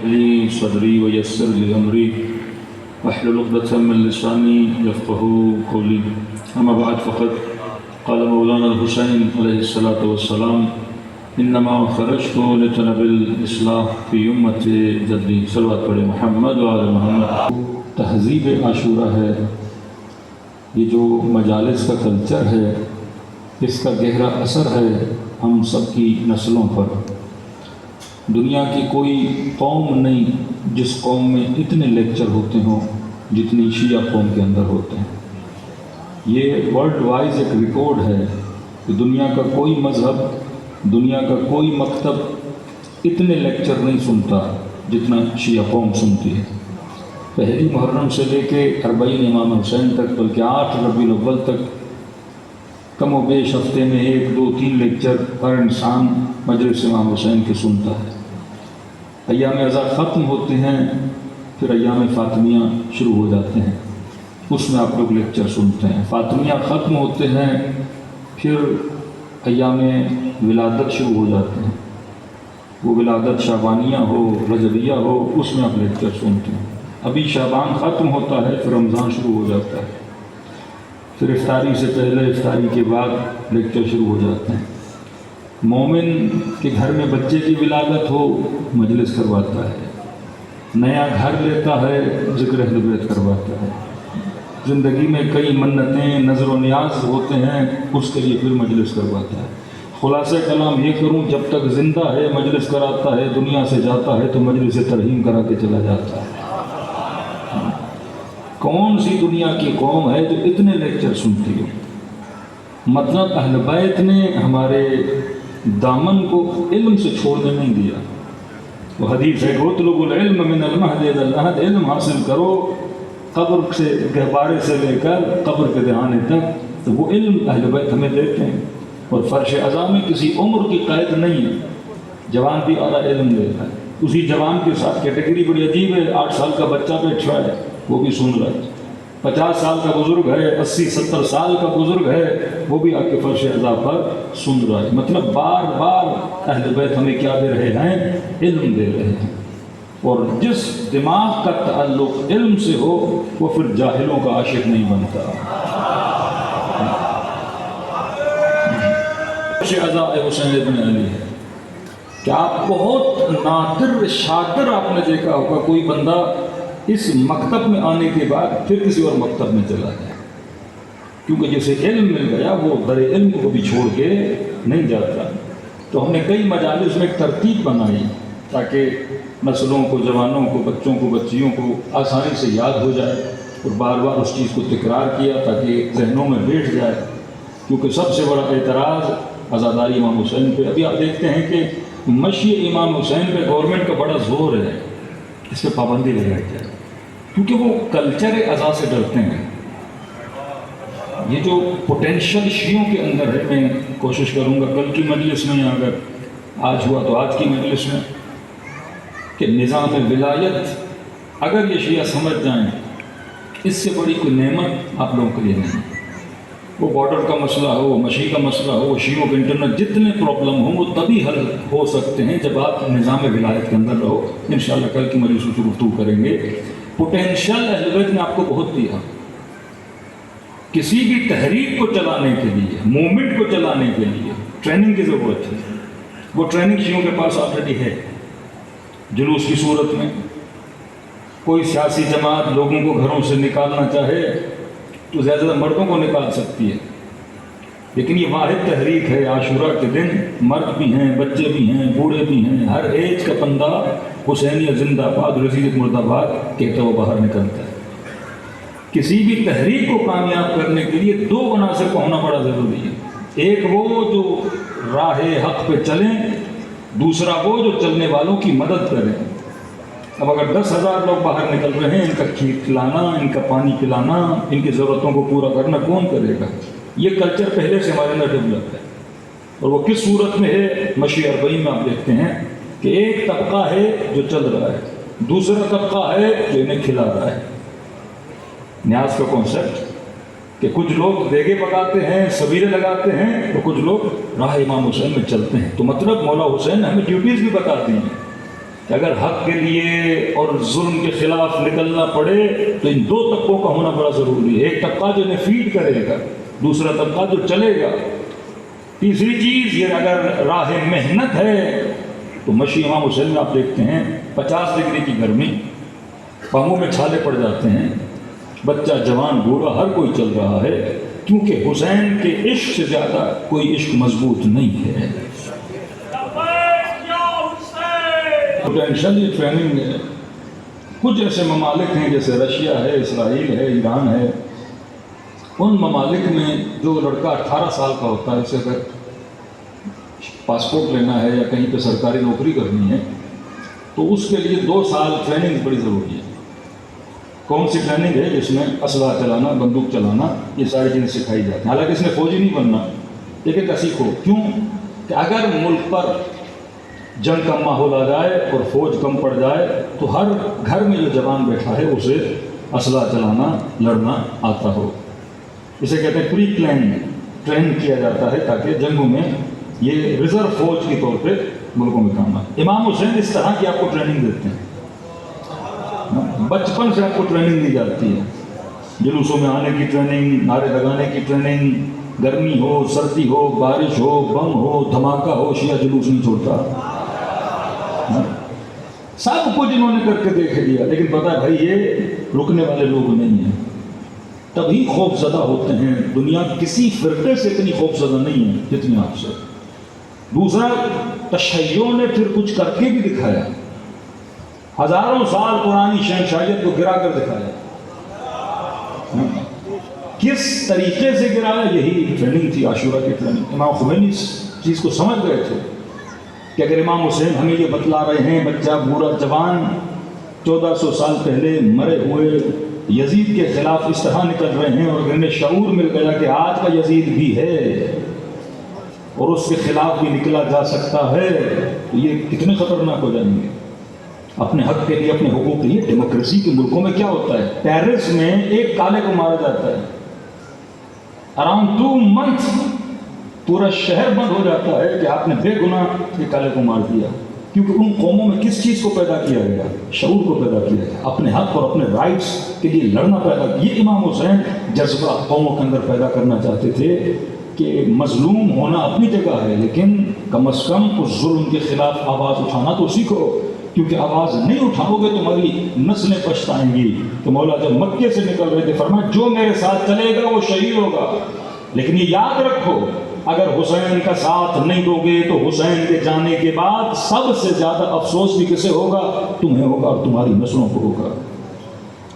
لي صدري ويسر لي أمري واحلل عقدة من لساني يفقهوا قولي. أما بعد فقد قال مولانا الحسين عليه الصلاة والسلام انما خرجت لطلب الاصلاح في امت جدی. صلوات پڑھے محمد و آل محمد. تہذیب عاشورہ ہے، یہ جو مجالس کا کلچر ہے، اس کا گہرا اثر ہے ہم سب کی نسلوں پر. دنیا کی کوئی قوم نہیں جس قوم میں اتنے لیکچر ہوتے ہوں جتنی شیعہ قوم کے اندر ہوتے ہیں. یہ ورلڈ وائز ایک ریکارڈ ہے کہ دنیا کا کوئی مذہب، دنیا کا کوئی مکتب اتنے لیکچر نہیں سنتا جتنا شیعہ قوم سنتی ہے. پہلی محرم سے لے کے 40 امام حسین تک، بلکہ 8 ربیع الاول تک کم و بیش ہفتے میں 1 2 3 لیکچر ہر انسان مجلس امام حسین کے سنتا ہے. ایام اعزا ختم ہوتے ہیں، پھر ایام فاطمیہ شروع ہو جاتے ہیں، اس میں آپ لوگ لیکچر سنتے ہیں. فاطمیہ ختم ہوتے ہیں، پھر ایام ولادت شروع ہو جاتے ہیں. وہ ولادت شعبانیہ ہو، رجبیہ ہو، اس میں آپ لیکچر سنتے ہیں. ابھی شعبان ختم ہوتا ہے، پھر رمضان شروع ہو جاتا ہے، پھر افطاری سے پہلے، افطاری کے بعد لیکچر شروع ہو جاتے ہیں. مومن کے گھر میں بچے کی ولادت ہو، مجلس کرواتا ہے. نیا گھر لیتا ہے، ذکر اہل بیت کرواتا ہے. زندگی میں کئی منتیں، نظر و نیاز ہوتے ہیں، اس کے لیے پھر مجلس کرواتا ہے. خلاصہ کلام یہ کروں، جب تک زندہ ہے مجلس کراتا ہے، دنیا سے جاتا ہے تو مجلس ترحیم کرا کے چلا جاتا ہے. کون سی دنیا کی قوم ہے جو اتنے لیکچر سنتی ہو؟ مطلب اہل بیت نے ہمارے دامن کو علم سے چھوڑنے نہیں دیا. وہ حدیث ہے کہ اطلبوا العلم من المہد الی اللحد، علم حاصل کرو قبر سے، گہوارے سے لے کر قبر کے دہانے تک. تو وہ علم اہل بیت ہمیں دیتے ہیں. اور فرش اعضاء میں کسی عمر کی قید نہیں ہے. جوان بھی اعلیٰ علم دیتا ہے. اسی جوان کے ساتھ کیٹیگری بڑی عجیب ہے. 8 سال کا بچہ بیٹھا ہے، وہ بھی سن رہا ہے. 50 سال کا بزرگ ہے، 80 70 سال کا بزرگ ہے، وہ بھی آپ کے فرش اعضاء پر سن رہا ہے. مطلب بار بار اہل بیت ہمیں کیا دے رہے ہیں؟ علم دے رہے ہیں. اور جس دماغ کا تعلق علم سے ہو، وہ پھر جاہلوں کا عاشق نہیں بنتا. فرش اعضاء حسین ابن علی ہے کہ آپ بہت نادر شاطر آپ نے دیکھا ہوگا کوئی بندہ اس مکتب میں آنے کے بعد پھر کسی اور مکتب میں چلا جائے، کیونکہ جسے علم مل گیا وہ در علم کو بھی چھوڑ کے نہیں جاتا. تو ہم نے کئی مجالس میں ایک ترتیب بنائی تاکہ نسلوں کو، جوانوں کو، بچوں کو، بچیوں کو آسانی سے یاد ہو جائے، اور بار بار اس چیز کو تکرار کیا تاکہ ذہنوں میں بیٹھ جائے. کیونکہ سب سے بڑا اعتراض عزاداری امام حسین پہ، ابھی آپ دیکھتے ہیں کہ مشی امام حسین پہ گورنمنٹ کا بڑا زور ہے، اس پہ پابندی لگائی جائے، کیونکہ وہ کلچر عزا سے ڈرتے ہیں. یہ جو پوٹینشل شیعوں کے اندر ہے، میں کوشش کروں گا کل کی مجلس میں، اگر آج ہوا تو آج کی مجلس میں، کہ نظام ولایت اگر یہ شیعہ سمجھ جائیں، اس سے بڑی کوئی نعمت آپ لوگوں کے لیے نہیں. وہ بارڈر کا مسئلہ ہو، مشی کا مسئلہ ہو، شیعوں کے انٹرنل جتنے پرابلم ہوں، وہ تبھی حل ہو سکتے ہیں جب آپ نظام ولایت کے اندر رہو. انشاءاللہ کل کی مجلس میں گفتگو کریں گے. پوٹینشل اہل بیت نے آپ کو بہت دیا. کسی بھی تحریک کو چلانے کے لیے، موومنٹ کو چلانے کے لیے ٹریننگ کی ضرورت ہے. وہ ٹریننگ شیعوں کے پاس آلریڈی ہے. جلوس کی صورت میں کوئی سیاسی جماعت لوگوں کو گھروں سے نکالنا چاہے تو زیادہ مردوں کو نکال سکتی ہے، لیکن یہ واحد تحریک ہے. عاشورہ کے دن مرد بھی ہیں، بچے بھی ہیں، بوڑھے بھی ہیں، ہر ایج کا بندہ حسینیہ زندہ باد، رضیت مرد آباد کہتا وہ باہر نکلتا ہے. کسی بھی تحریک کو کامیاب کرنے کے لیے 2 عناصر کا ہونا بڑا ضروری ہے. ایک وہ جو راہ حق پہ چلیں، دوسرا وہ جو چلنے والوں کی مدد کریں. اب اگر 10,000 لوگ باہر نکل رہے ہیں، ان کا کھلانا، ان کا پانی پلانا، ان کی ضرورتوں کو پورا کرنا کون کرے گا؟ یہ کلچر پہلے سے ہمارے اندر ڈیولپ ہے. اور وہ کس صورت میں ہے؟ مشی 40 میں آپ دیکھتے ہیں کہ ایک طبقہ ہے جو چل رہا ہے، دوسرا طبقہ ہے جو انہیں کھلا رہا ہے. نیاز کا کانسیپٹ کہ کچھ لوگ دیگے پکاتے ہیں، سبیلے لگاتے ہیں، اور کچھ لوگ راہ امام حسین میں چلتے ہیں. تو مطلب مولا حسین نے ہمیں ڈیوٹیز بھی بتا دی ہیں کہ اگر حق کے لیے اور ظلم کے خلاف نکلنا پڑے تو ان دو طبقوں کا ہونا بڑا ضروری ہے. ایک طبقہ جو انہیں فیڈ کرے گا، دوسرا طبقہ جو چلے گا. تیسری چیز یہ اگر راہ محنت ہے تو مشی امام حسین میں آپ دیکھتے ہیں 50 ڈگری کی گرمی، پاؤں میں چھالے پڑ جاتے ہیں، بچہ جوان بوڑھا ہر کوئی چل رہا ہے، کیونکہ حسین کے عشق سے زیادہ کوئی عشق مضبوط نہیں ہے. پوٹینشیل یہ ٹریننگ ہے. کچھ ایسے ممالک ہیں جیسے رشیا ہے، اسرائیل ہے، ایران ہے. ان ممالک میں جو لڑکا 18 سال کا ہوتا ہے، اسے اگر پاسپورٹ لینا ہے یا کہیں پہ سرکاری نوکری کرنی ہے تو اس کے لیے 2 سال ٹریننگ بڑی ضروری ہے. کون سی ٹریننگ ہے؟ جس میں اسلحہ چلانا، بندوق چلانا، یہ ساری چیزیں سکھائی جاتی ہیں. حالانکہ اس نے فوجی نہیں بننا، لیکن کا سیکھو. کیوں کہ اگر ملک پر جنگ کا ماحول آ جائے اور فوج کم پڑ جائے تو ہر گھر میں جو جوان بیٹھا ہے اسے اسلحہ چلانا، لڑنا آتا ہو. اسے کہتے ہیں پری پلان، ٹرین کیا جاتا ہے تاکہ جنگوں میں یہ ریزرو فوج کے طور پہ ملکوں میں کام آئے. امام حسین اس طرح کی آپ کو ٹریننگ دیتے ہیں. بچپن سے آپ کو ٹریننگ دی جاتی ہے. جلوسوں میں آنے کی ٹریننگ، نعرے لگانے کی ٹریننگ، گرمی ہو، سردی ہو، بارش ہو، بم ہو، دھماکہ ہو، شیعہ جلوس نہیں چھوڑتا. سب کچھ انہوں نے کر کے دیکھ لیا، لیکن پتہ ہے بھائی یہ رکنے والے لوگ نہیں ہیں. تبھی خوف زدہ ہوتے ہیں. دنیا کسی فرقے سے اتنی خوف زدہ نہیں ہے جتنی آپ سے. دوسرا، تشیعوں نے پھر کچھ کر کے بھی دکھایا. ہزاروں سال پرانی شہنشاہیت کو گرا کر دکھایا. کس طریقے سے گرایا؟ یہی ٹریننگ تھی، عاشورہ کی ٹریننگ. امام خمینی اس چیز کو سمجھ گئے تھے کہ اگر امام حسین ہمیں یہ بتلا رہے ہیں بچہ بوڑھا جوان 1400 سال پہلے مرے ہوئے یزید کے خلاف اس طرح نکل رہے ہیں، اور اگر انہیں شعور مل گیا کہ آج کا یزید بھی ہے اور اس کے خلاف بھی نکلا جا سکتا ہے، تو یہ کتنے خطرناک ہو جائیں گے. اپنے حق کے لیے، اپنے حقوق کے لیے. ڈیموکریسی کے ملکوں میں کیا ہوتا ہے؟ پیرس میں ایک کالے کو مارا جاتا ہے، اراؤنڈ 2 months پورا شہر بند ہو جاتا ہے کہ آپ نے بے گناہ ایک کالے کو مار دیا. کیونکہ ان قوموں میں کس چیز کو پیدا کیا گیا؟ شعور کو پیدا کیا گیا. اپنے حق اور اپنے رائٹس کے لیے لڑنا پیدا کیا. یہ امام حسین جذبہ قوموں کے اندر پیدا کرنا چاہتے تھے کہ مظلوم ہونا اپنی جگہ ہے، لیکن کم از کم اس ظلم کے خلاف آواز اٹھانا تو سیکھو. کیونکہ آواز نہیں اٹھاؤ گے تمہاری نسلیں پچھتائیں گی. تو مولا جب مکے سے نکل رہے تھے فرمایا جو میرے ساتھ چلے گا وہ شہید ہوگا. لیکن یہ یاد رکھو اگر حسین کا ساتھ نہیں دو گے تو حسین کے جانے کے بعد سب سے زیادہ افسوس بھی کسے ہوگا؟ تمہیں ہوگا اور تمہاری نسلوں کو ہوگا.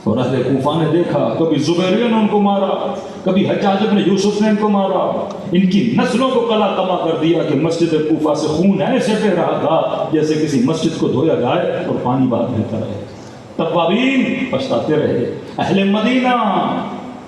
اور اہل کوفہ نے دیکھا، کبھی زبیریہ نے ان کو مارا، کبھی حجاج بن یوسف نے ان کو مارا. ان کی نسلوں کو قلع تما کر دیا کہ مسجد کوفہ سے خون ایسے بہ رہا تھا جیسے کسی مسجد کو دھویا جائے اور پانی باہر بہتا رہے. توابین پچھتاتے رہے. اہل مدینہ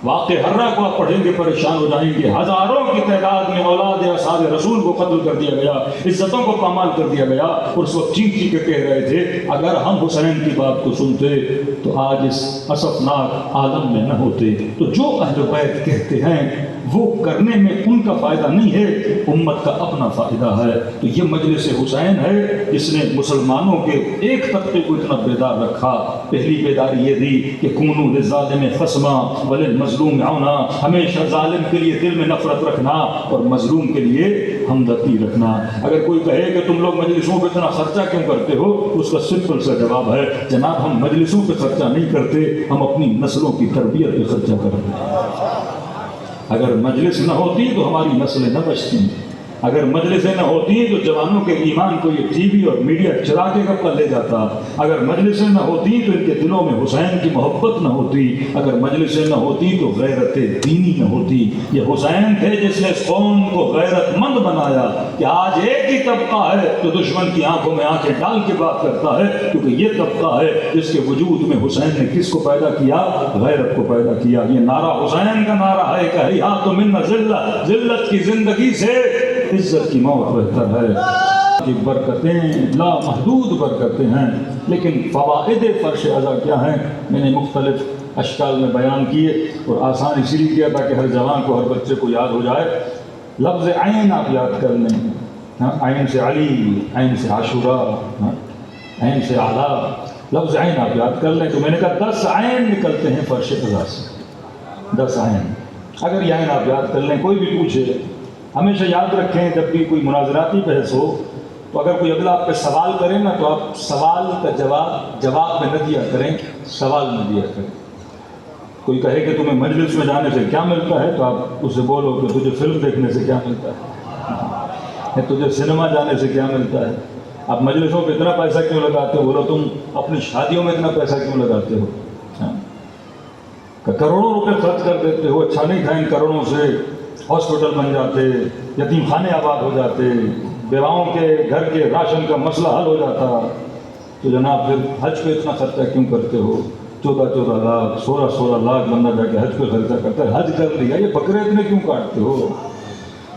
واقع حرہ کو آپ پڑھیں گے پریشان ہو جائیں گے. ہزاروں کی تعداد میں اولاد اصحاب رسول کو قتل کر دیا گیا، عزتوں کو پامال کر دیا گیا. اور اس وقت چیخ چیخ کے کہہ رہے تھے اگر ہم حسین کی بات کو سنتے تو آج اس اسفناک عالم میں نہ ہوتے. تو جو اہل بیت کہتے ہیں وہ کرنے میں ان کا فائدہ نہیں ہے، امت کا اپنا فائدہ ہے. تو یہ مجلس حسین ہے جس نے مسلمانوں کے ایک طبقے کو اتنا بیدار رکھا. پہلی بیداری یہ دی کہ کونوا للظالم خصما وللمظلوم عونا، ہمیشہ ظالم کے لیے دل میں نفرت رکھنا اور مظلوم کے لیے ہمدردی رکھنا. اگر کوئی کہے کہ تم لوگ مجلسوں پہ اتنا خرچہ کیوں کرتے ہو، اس کا سمپل سا جواب ہے جناب ہم مجلسوں پہ خرچہ نہیں کرتے، ہم اپنی نسلوں کی تربیت پہ خرچہ کرتے ہیں. اگر مجلس نہ ہوتی تو ہماری نسلیں نہ بچتی. اگر مجلسیں نہ ہوتی تو جوانوں کے ایمان کو یہ ٹی وی اور میڈیا چرا کے کب لے جاتا. اگر مجلسیں نہ ہوتی تو ان کے دلوں میں حسین کی محبت نہ ہوتی. اگر مجلسیں نہ ہوتی تو غیرت دینی نہ ہوتی. یہ حسین تھے جس نے اس قوم کو غیرت مند بنایا کہ آج ایک ہی طبقہ ہے تو دشمن کی آنکھوں میں آنکھیں ڈال کے بات کرتا ہے، کیونکہ یہ طبقہ ہے جس کے وجود میں حسین نے کس کو پیدا کیا؟ غیرت کو پیدا کیا. یہ نعرہ حسین کا نعرہ ہے کہ حیات من ذلت، ذلت کی زندگی سے عزت کی موت بہتر ہے. کی برکتیں لا محدود برکتیں ہیں، لیکن فوائد فرش ازا کیا ہیں میں نے مختلف اشکال میں بیان کیے، اور آسان اسی لیے کیا تاکہ ہر جوان کو، ہر بچے کو یاد ہو جائے. لفظ عین آپ یاد کر لیں. عین سے علی، عین سے عاشورہ. عین سے اعلیٰ لفظ عین آپ یاد کر لیں. تو میں نے کہا 10 عین نکلتے ہیں فرش قضا سے. 10 عین اگر یہ عین آپ یاد کر لیں. کوئی بھی پوچھے ہمیشہ یاد رکھیں جب بھی کوئی مناظراتی بحث ہو تو اگر کوئی اگلا آپ پہ سوال کرے نا تو آپ سوال کا جواب میں نہ دیا کریں, سوال میں دیا کریں. کوئی کہے کہ تمہیں مجلس میں جانے سے کیا ملتا ہے تو آپ اسے بولو کہ تجھے فلم دیکھنے سے کیا ملتا ہے, تجھے سنیما جانے سے کیا ملتا ہے. آپ مجلسوں پہ اتنا پیسہ کیوں لگاتے ہو؟ بولو تم اپنی شادیوں میں اتنا پیسہ کیوں لگاتے ہو؟ کروڑوں روپے خرچ کر دیتے ہو. اچھا نہیں تھا ان کروڑوں سے ہاسپٹل بن جاتے, یتیم خانے آباد ہو جاتے, بیواؤں کے گھر کے راشن کا مسئلہ حل ہو جاتا. تو جناب پھر حج پہ اتنا خرچہ کیوں کرتے ہو؟ 14 لاکھ 16 لاکھ بندہ جا کے حج پہ خرچہ کرتا ہے. حج کر لیا, یہ بکرے اتنے کیوں کاٹتے ہو؟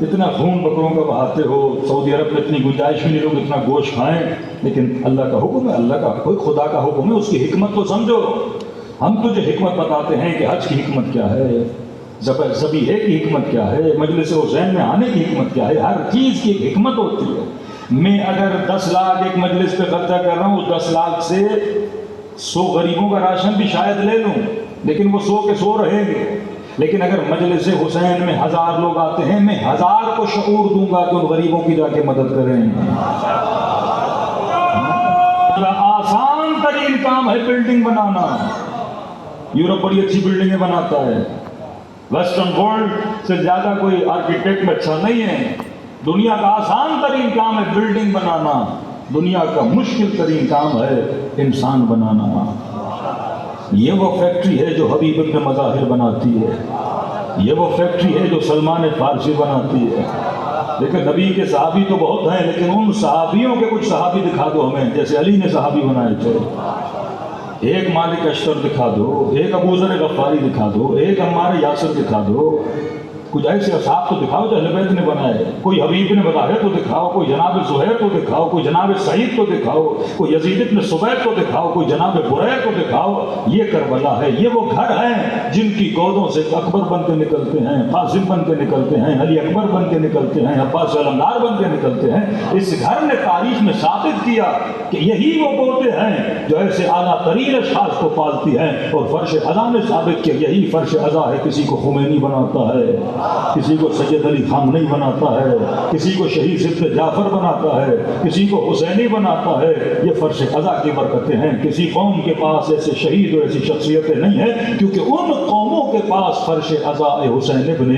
اتنا خون بکروں کا بہاتے ہو. سعودی عرب میں اتنی گنجائش بھی نہیں لوگ اتنا گوشت کھائیں, لیکن اللہ کا حکم ہے, اللہ کا کوئی خدا کا حکم ہے, اس کی حکمت تو سمجھو. ہم تجھے حکمت بتاتے ہیں کہ حج کی حکمت کیا ہے, ذبیحے کی حکمت کیا ہے, مجلس حسین میں آنے کی حکمت کیا ہے. ہر چیز کی ایک حکمت ہوتی ہے. میں اگر 10 لاکھ ایک مجلس پہ خرچہ کر رہا ہوں, 10 لاکھ سے 100 غریبوں کا راشن بھی شاید لے لوں, لیکن وہ 100 کے 100 رہیں گے. لیکن اگر مجلس حسین میں 1000 لوگ آتے ہیں, میں 1000 کو شعور دوں گا کہ ان غریبوں کی جا کے مدد کریں. آسان ترین کام ہے بلڈنگ بنانا. یورپ بڑی اچھی بلڈنگیں بناتا ہے, ویسٹرن ورلڈ سے زیادہ کوئی آرکیٹیکٹ میں اچھا نہیں ہے. دنیا کا آسان ترین کام ہے بلڈنگ بنانا, دنیا کا مشکل ترین کام ہے انسان بنانا. یہ وہ فیکٹری ہے جو حبیب ابن مظاہر بناتی ہے, یہ وہ فیکٹری ہے جو سلمان فارسی بناتی ہے. لیکن نبی کے صحابی تو بہت ہیں, لیکن ان صحابیوں کے کچھ صحابی دکھا دو ہمیں, جیسے علی نے صحابی بنائے تھے. ایک مالک اشتر دکھا دو, ایک ابو ذر غفاری دکھا دو, ایک عمار یاسر دکھا دو. کچھ ایسے اصحاب تو دکھاؤ جو اہل بیت نے بنائے. کوئی حبیب نے بنائے تو دکھاؤ, کوئی جناب زہیر کو دکھاؤ, کوئی جناب سعید کو دکھاؤ, کوئی یزید بن سبیت کو دکھاؤ, کوئی جناب بریر کو دکھاؤ. یہ کربلا ہے, یہ وہ گھر ہیں جن کی گودوں سے اکبر بن کے نکلتے ہیں, قاسم بن کے نکلتے ہیں, علی اکبر بن کے نکلتے ہیں, عباس علمدار بن کے نکلتے ہیں. اس گھر نے تاریخ میں ثابت کیا کہ یہی وہ پوتے ہیں جو ایسے اعلیٰ ترین اشخاص کو پالتی ہیں. اور فرش عزا نے ثابت کیا یہی فرش عزا ہے. کسی کو خمینی بناتا ہے, کسی کو سید علی خامنئی بناتا ہے, کسی کو شہید سبط جعفر بناتا ہے, کسی کو حسینی بناتا ہے. یہ فرش عزا کی برکتیں ہیں. کسی قوم کے پاس ایسے شہید اور ایسی شخصیتیں نہیں ہیں, کیونکہ ان قوموں کے پاس فرش عزا حسین ابن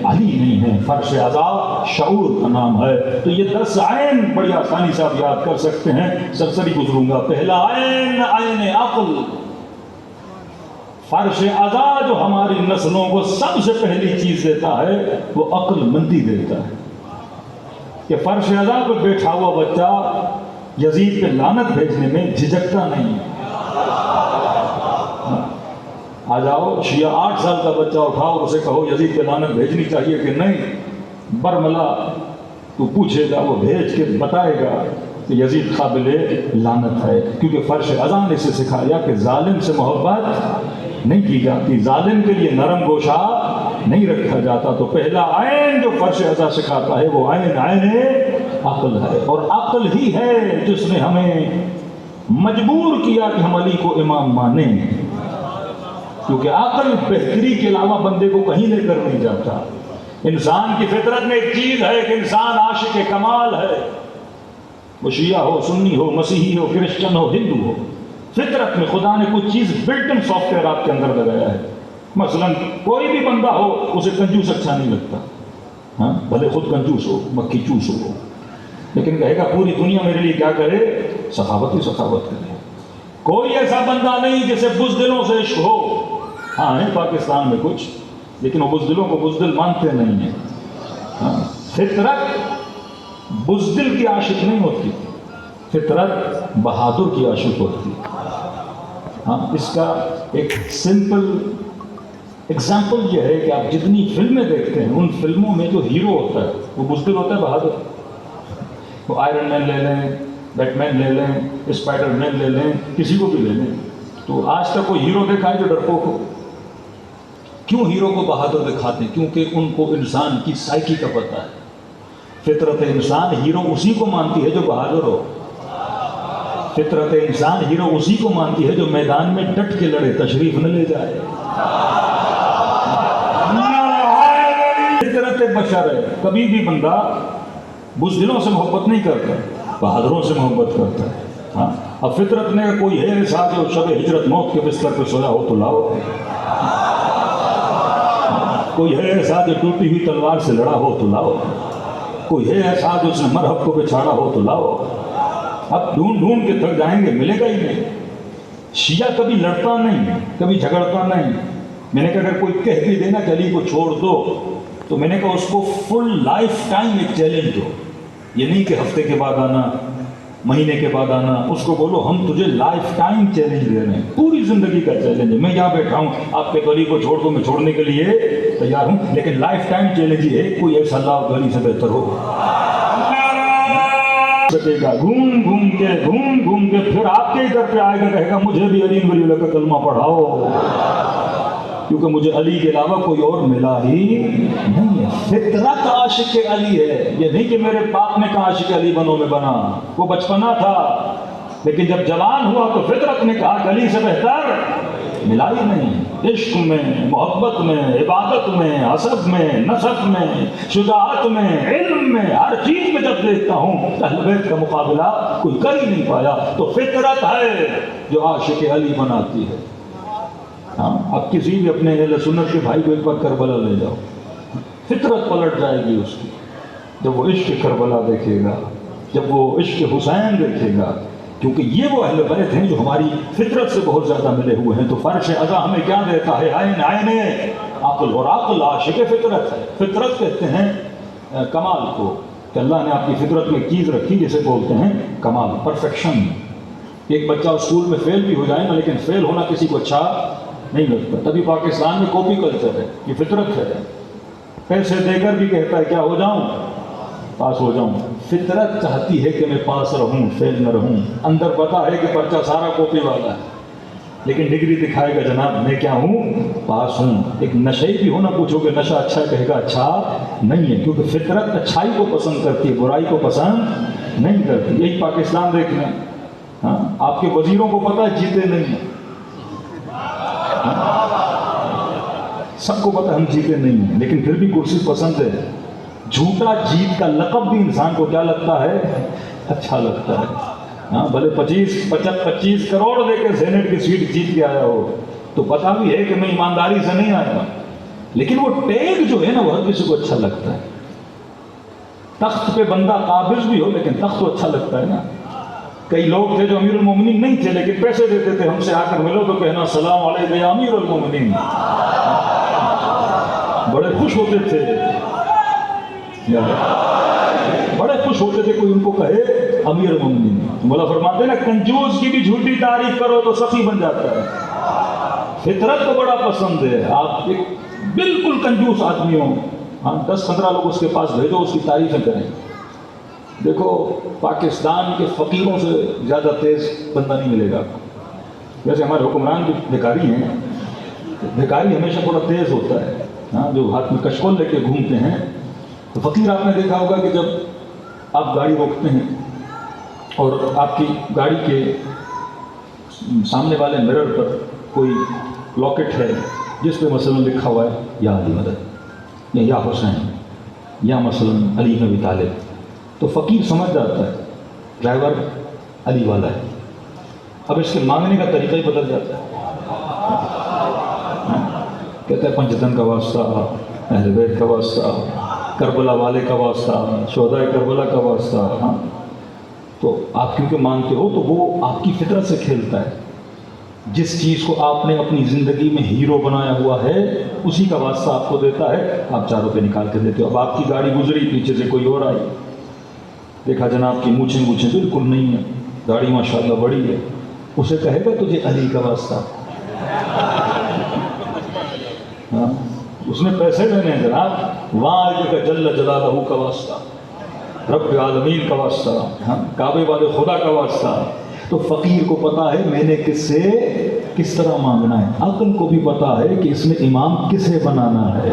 علی نہیں ہے. فرش عزا شعور کا نام ہے. تو یہ 10 عین بڑی آسانی سے آپ یاد کر سکتے ہیں. سرسری گزروں گا. پہلا عین, عین عقل. فرش عزا جو ہماری نسلوں کو سب سے پہلی چیز دیتا ہے وہ عقل مندی دیتا ہے. کہ فرش عزا پہ بیٹھا ہوا بچہ یزید پہ لعنت بھیجنے میں جھجکتا نہیں ہے. آ جاؤ شیعہ 8 سال کا بچہ اٹھاؤ اور اسے کہو یزید پہ لعنت بھیجنی چاہیے کہ نہیں, برملا تو پوچھے گا, وہ بھیج کے بتائے گا کہ یزید قابل لعنت ہے. کیونکہ فرش عزا نے اسے سکھایا کہ ظالم سے محبت نہیں کی جاتی, ظالم کے لیے نرم گوشہ نہیں رکھا جاتا. تو پہلا عین جو فرش عزا سکھاتا ہے وہ عین عقل ہے. اور عقل ہی ہے جس نے ہمیں مجبور کیا کہ ہم علی کو امام مانیں, کیونکہ عقل بہتری کے علاوہ بندے کو کہیں لے کر نہیں جاتا. انسان کی فطرت میں ایک چیز ہے کہ انسان عاشق کمال ہے. وہ شیعہ ہو, سنی ہو, مسیحی ہو, کرسچن ہو, ہندو ہو, فطرت میں خدا نے کچھ چیز بلٹ ان سافٹ ویئر آپ کے اندر لگایا ہے. مثلا کوئی بھی بندہ ہو اسے کنجوس اچھا نہیں لگتا, ہاں بھلے خود کنجوس ہو, مکھی چوس ہو, لیکن کہے گا پوری دنیا میرے لیے کیا کرے, سخاوت ہی سخاوت کرے. کوئی ایسا بندہ نہیں جسے بزدلوں سے عشق ہو. ہاں ہے پاکستان میں کچھ, لیکن وہ بزدلوں کو بزدل مانتے نہیں ہیں. فطرت بزدل کی عاشق نہیں ہوتی, فطرت بہادر کی عاشق ہوتی. ہاں اس کا ایک سمپل اگزامپل یہ ہے کہ آپ جتنی فلمیں دیکھتے ہیں ان فلموں میں جو ہیرو ہوتا ہے وہ بزدل ہوتا ہے, بہادر. وہ آئرن مین لے لیں, بیٹ مین لے لیں, اسپائڈر مین لے لیں, کسی کو بھی لے لیں, تو آج تک کوئی ہیرو دیکھا ہے جو ڈرپوک ہو؟ کیوں ہیرو کو بہادر دکھاتے ہیں؟ کیونکہ ان کو انسان کی سائیکی کا پتہ ہے. فطرت انسان ہیرو اسی کو مانتی ہے جو بہادر ہو. فطرت انسان ہیرو اسی کو مانتی ہے جو میدان میں ڈٹ کے لڑے، تشریف نہ لے جائے۔ فطرت بشر ہے، کبھی بھی بندہ بزدلوں سے محبت نہیں کرتا، بہادروں سے محبت کرتا ہے۔ ہاں، اب فطرت نے کوئی ہے ایسا جو شب ہجرت موت کے بستر پہ سویا ہو تو لاؤ، کوئی ہے ایسا جو ٹوٹی ہوئی تلوار سے لڑا ہو تو لاؤ، کوئی ہے ایسا جو اس نے مرہب کو بچھاڑا ہو تو لاؤ۔ اب ڈھونڈ ڈھونڈ کے تھک جائیں گے، ملے گا ہی نہیں۔ شیعہ کبھی لڑتا نہیں، کبھی جھگڑتا نہیں۔ میں نے کہا اگر کوئی کہہ بھی دینا کہ علی کو چھوڑ دو، تو میں نے کہا اس کو فل لائف ٹائم ایک چیلنج دو، یہ نہیں کہ ہفتے کے بعد آنا، مہینے کے بعد آنا، اس کو بولو ہم تجھے لائف ٹائم چیلنج دے رہے ہیں، پوری زندگی کا چیلنج ہے۔ میں یہاں بیٹھا ہوں، آپ کے علی کو چھوڑ دو، میں چھوڑنے کے لیے تیار ہوں، لیکن لائف ٹائم چیلنج یہ ہے کوئی ایسا اللہ علی سے بہتر ہو سکے گا۔ گھوم گھوم کے پھر آپ کے ادھر پہ آئے گا، کہے گا مجھے بھی علی ولی اللہ کا کلمہ پڑھاؤ، کیونکہ مجھے علی کے علاوہ کوئی اور ملا ہی نہیں ہے۔ فطرت عاشق علی ہے، یہ نہیں کہ میرے باپ نے کہا عاشق علی بنو میں بنا، وہ بچپنا تھا، لیکن جب جوان ہوا تو فطرت نے کہا کہ علی سے بہتر ملا ہی نہیں۔ عشق میں، محبت میں، عبادت میں، حسب میں، نسب میں، شجاعت میں، علم میں، ہر چیز میں جب دیکھتا ہوں اہل بیت کا مقابلہ کوئی کر ہی نہیں پایا، تو فطرت ہے جو عاشق علی بناتی ہے۔ ہاں، اب کسی بھی اپنے اہل سنت کے بھائی کو ایک بار کربلا لے جاؤ، فطرت پلٹ جائے گی اس کی، جب وہ عشق کربلا دیکھے گا، جب وہ عشق حسین دیکھے گا، کیونکہ یہ وہ اہل بیت ہیں جو ہماری فطرت سے بہت زیادہ ملے ہوئے ہیں۔ تو فرش ازا ہمیں کیا دیتا ہے؟ عین عین عقل، اور عقل عاشق فطرت ہے۔ فطرت کہتے ہیں کمال کو، کہ اللہ نے آپ کی فطرت میں ایک چیز رکھی جسے بولتے ہیں کمال، پرفیکشن۔ ایک بچہ اسکول میں فیل بھی ہو جائے گا، لیکن فیل ہونا کسی کو اچھا نہیں لگتا۔ تبھی پاکستان میں کاپی کلچر ہے، یہ فطرت ہے۔ پیسے دے کر بھی کہتا ہے کیا ہو جاؤں؟ پاس ہو جاؤں۔ فطرت چاہتی ہے کہ میں پاس رہوں، فیل نہ رہوں۔ اندر پتا ہے کہ پرچہ سارا کاپی والا ہے، لیکن ڈگری دکھائے گا جناب میں کیا ہوں؟ پاس ہوں۔ ایک نشئی بھی ہونا، پوچھو کہ نشہ اچھا ہے، کہے گا اچھا نہیں ہے، کیونکہ فطرت اچھائی کو پسند کرتی ہے، برائی کو پسند نہیں کرتی۔ یہی پاکستان دیکھ لیں، ہاں، آپ کے وزیروں کو پتہ ہے جیتے نہیں ہیں، سب کو پتہ ہم جیتے نہیں ہیں، لیکن پھر بھی کرسی پسند ہے۔ جھوٹا جیت کا لقب بھی انسان کو کیا لگتا ہے؟ اچھا لگتا ہے۔ ہاں، بھلے 25 کروڑ دے کے سینٹ کی سیٹ جیت کے آیا ہو، تو پتا بھی ہے کہ میں ایمانداری سے نہیں آیا، لیکن وہ ٹیگ جو ہے نا وہ ہر کسی کو اچھا لگتا ہے۔ تخت پہ بندہ قابض بھی ہو لیکن تخت تو اچھا لگتا ہے نا۔ کئی لوگ تھے جو امیر المومنین نہیں تھے لیکن پیسے دیتے تھے، ہم سے آ کر ملو تو کہنا السلام علیکم یا امیر المومنین، بڑے خوش ہوتے تھے، بڑے خوش ہوتے تھے کوئی ان کو کہے امیر المومنین۔ مولا فرماتے ہیں نا کنجوس کی بھی جھوٹی تعریف کرو تو سخی بن جاتا ہے۔ فطرت کو بڑا پسند ہے، آپ ایک بالکل کنجوس آدمی ہوں، ہاں 10-15 لوگ اس کے پاس بھیجو، اس کی تعریفیں کریں۔ دیکھو پاکستان کے فقیروں سے زیادہ تیز بندہ نہیں ملے گا آپ کو۔ ویسے ہمارے حکمران بھی بھکاری ہیں، بھکاری ہمیشہ تھوڑا تیز ہوتا ہے، ہاں، جو ہاتھ میں کشکول لے کے گھومتے ہیں۔ تو فقیر آپ نے دیکھا ہوگا کہ جب آپ گاڑی روکتے ہیں اور آپ کی گاڑی کے سامنے والے مرر پر کوئی لاکٹ ہے جس پہ مثلاً لکھا ہوا ہے یا علی مدد یا حسین یا مثلاً علی بن ابی طالب، تو فقیر سمجھ جاتا ہے ڈرائیور علی والا ہے۔ اب اس کے مانگنے کا طریقہ ہی بدل جاتا ہے، کہتا ہے پنجتن کا واسطہ، اہل بیت کا واسطہ، کربلا والے کا واسطہ، شہدائے کربلا کا واسطہ۔ ہاں، تو آپ کیونکہ مانگتے ہو تو وہ آپ کی فطرت سے کھیلتا ہے۔ جس چیز کو آپ نے اپنی زندگی میں ہیرو بنایا ہوا ہے اسی کا واسطہ آپ کو دیتا ہے، آپ 4 روپے نکال کے دیتے ہو۔ اب آپ کی گاڑی گزری، پیچھے سے کوئی اور آئی، دیکھا جناب کی مونچھیں بالکل نہیں ہیں، گاڑی ماشاءاللہ بڑی ہے، اسے کہے گا تجھے علی کا واسطہ؟ ہاں، اس نے پیسے لینے ہیں جناب، واحد کا جل جلالہ کا واسطہ، رب العالمین کا واسطہ، ہاں، کعبے والے خدا کا واسطہ۔ تو فقیر کو پتا ہے میں نے کس سے کس طرح مانگنا ہے، عقل کو بھی پتا ہے کہ اس میں امام کسے بنانا ہے۔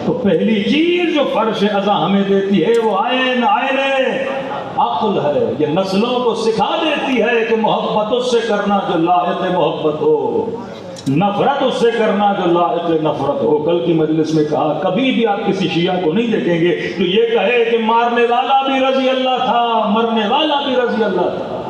تو پہلی چیز جو فرش ازاں ہمیں دیتی ہے وہ عین عقل ہے. یہ نسلوں کو سکھا دیتی ہے کہ محبت اس سے کرنا جو لائق محبت ہو، نفرت اس سے کرنا جو لائق نفرت ہو. کل کی مجلس میں کہا کبھی بھی آپ کسی شیعہ کو نہیں دیکھیں گے تو یہ کہے کہ مارنے والا بھی رضی اللہ تھا، مرنے والا بھی رضی اللہ تھا.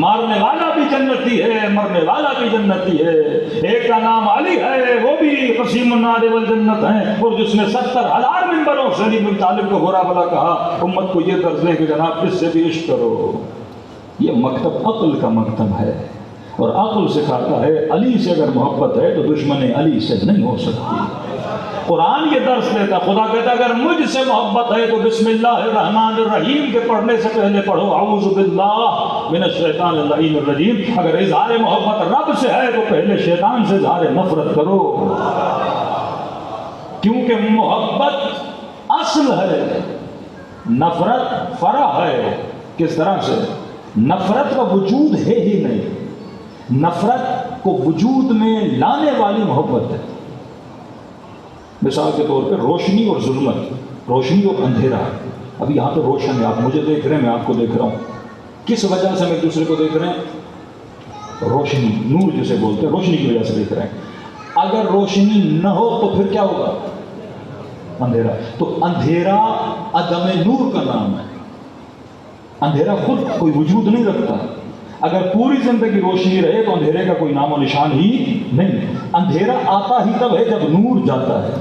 مارنے والا بھی جنتی ہے، مرنے والا بھی جنتی ہے. ایک کا نام علی ہے، وہ بھی قسیم النار والجنت ہیں، اور جس نے 70,000 منبروں سے علی بن طالب کو برا بھلا کہا، امت کو یہ درس دیں کہ جناب اس سے بھی عشق کرو. یہ مکتب عقل کا مکتب ہے، اور عقل سکھاتا ہے علی سے اگر محبت ہے تو دشمن علی سے نہیں ہو سکتی. قرآن یہ درس دیتا، خدا کہتا اگر مجھ سے محبت ہے تو بسم اللہ الرحمن الرحیم کے پڑھنے سے پہلے پڑھو اعوذ باللہ من الشیطان اللعین الرجیم. اگر اظہار محبت رب سے ہے تو پہلے شیطان سے اظہار نفرت کرو، کیونکہ محبت اصل ہے، نفرت فرع ہے. کس طرح سے؟ نفرت کا وجود ہے ہی نہیں، نفرت کو وجود میں لانے والی محبت ہے. مثال کے طور پہ روشنی اور ظلمت، روشنی اور اندھیرا. ابھی یہاں تو روشن ہے، آپ مجھے دیکھ رہے ہیں، میں آپ کو دیکھ رہا ہوں. کس وجہ سے ہم ایک دوسرے کو دیکھ رہے ہیں؟ روشنی، نور جسے بولتے ہیں، روشنی کی وجہ سے دیکھ رہے ہیں. اگر روشنی نہ ہو تو پھر کیا ہوگا؟ اندھیرا. تو اندھیرا عدم نور کا نام ہے. اندھیرا خود کوئی وجود نہیں رکھتا. اگر پوری زندگی روشنی رہے تو اندھیرے کا کوئی نام و نشان ہی نہیں. اندھیرا آتا ہی تب ہے جب نور جاتا ہے.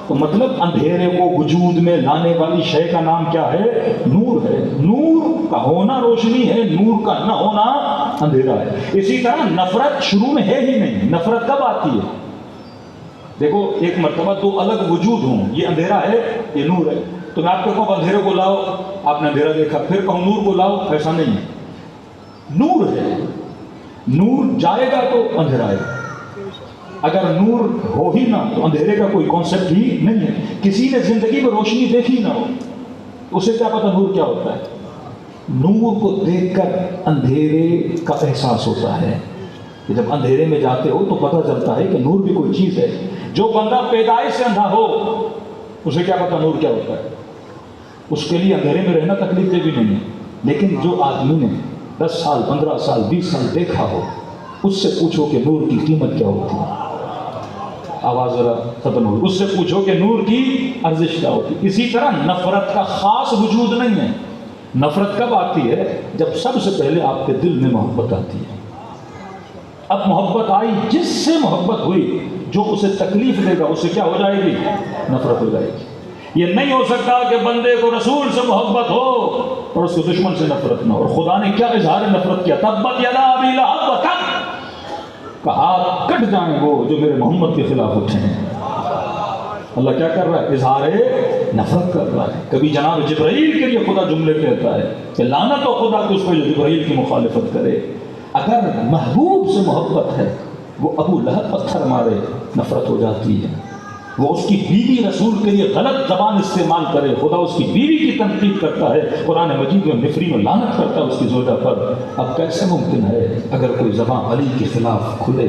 تو مطلب اندھیرے کو وجود میں لانے والی شے کا نام کیا ہے؟ نور ہے. نور کا ہونا روشنی ہے، نور کا نہ ہونا اندھیرا ہے. اسی طرح نفرت شروع میں ہے ہی نہیں. نفرت کب آتی ہے؟ دیکھو ایک مرتبہ دو الگ وجود ہوں، یہ اندھیرا ہے، یہ نور ہے. تو میں آپ کو کہوں اندھیرے کو لاؤ، آپ نے اندھیرا دیکھا، پھر کہوں نور کو لاؤ، ایسا نہیں ہے. نور ہے، نور جائے گا تو اندھیرا آئے گا. اگر نور ہو ہی نہ تو اندھیرے کا کوئی کانسیپٹ ہی نہیں ہے. کسی نے زندگی میں روشنی دیکھی نہ ہو، اسے کیا پتا نور کیا ہوتا ہے؟ نور کو دیکھ کر اندھیرے کا احساس ہوتا ہے. کہ جب اندھیرے میں جاتے ہو تو پتہ چلتا ہے کہ نور بھی کوئی چیز ہے. جو بندہ پیدائش سے اندھا ہو اسے کیا پتا نور کیا ہوتا ہے؟ اس کے لیے اندھیرے میں رہنا تکلیف دہ بھی نہیں ہے. لیکن جو آدمی نے 10 سال 15 سال 20 سال دیکھا ہو، اس سے پوچھو کہ نور کی قیمت کیا ہوتی ہے. آواز ذرا ختم ہوئی. اس سے پوچھو کہ نور کی ارزش کیا ہوتی ہے. اسی طرح نفرت کا خاص وجود نہیں ہے. نفرت کب آتی ہے؟ جب سب سے پہلے آپ کے دل میں محبت آتی ہے. اب محبت آئی، جس سے محبت ہوئی جو اسے تکلیف دے گا اسے کیا ہو جائے گی؟ نفرت ہو جائے گی. یہ نہیں ہو سکتا کہ بندے کو رسول سے محبت ہو اور اس کو دشمن سے نفرت نہ ہو. اور خدا نے کیا اظہار نفرت کیا؟ تبت یدا ابی لہب وتب، کہ ہاتھ کٹ جائیں وہ جو میرے محمد کے خلاف اٹھے ہیں. اللہ کیا کر رہا ہے؟ اظہار نفرت کر رہا ہے. کبھی جناب جبرائیل کے لیے خدا جملے کہتا ہے کہ لعنت ہو خدا کہ اس کو جو جبرائیل کی مخالفت کرے. اگر محبوب سے محبت ہے، وہ ابو لہب پتھر مارے نفرت ہو جاتی ہے. وہ اس کی بیوی رسول کے لیے غلط زبان استعمال کرے، خدا اس کی بیوی کی تنقید کرتا ہے. قرآن مجید میں نفرین و لعنت کرتا ہے اس کی زوجہ پر. اب کیسے ممکن ہے اگر کوئی زبان علی کے خلاف کھلے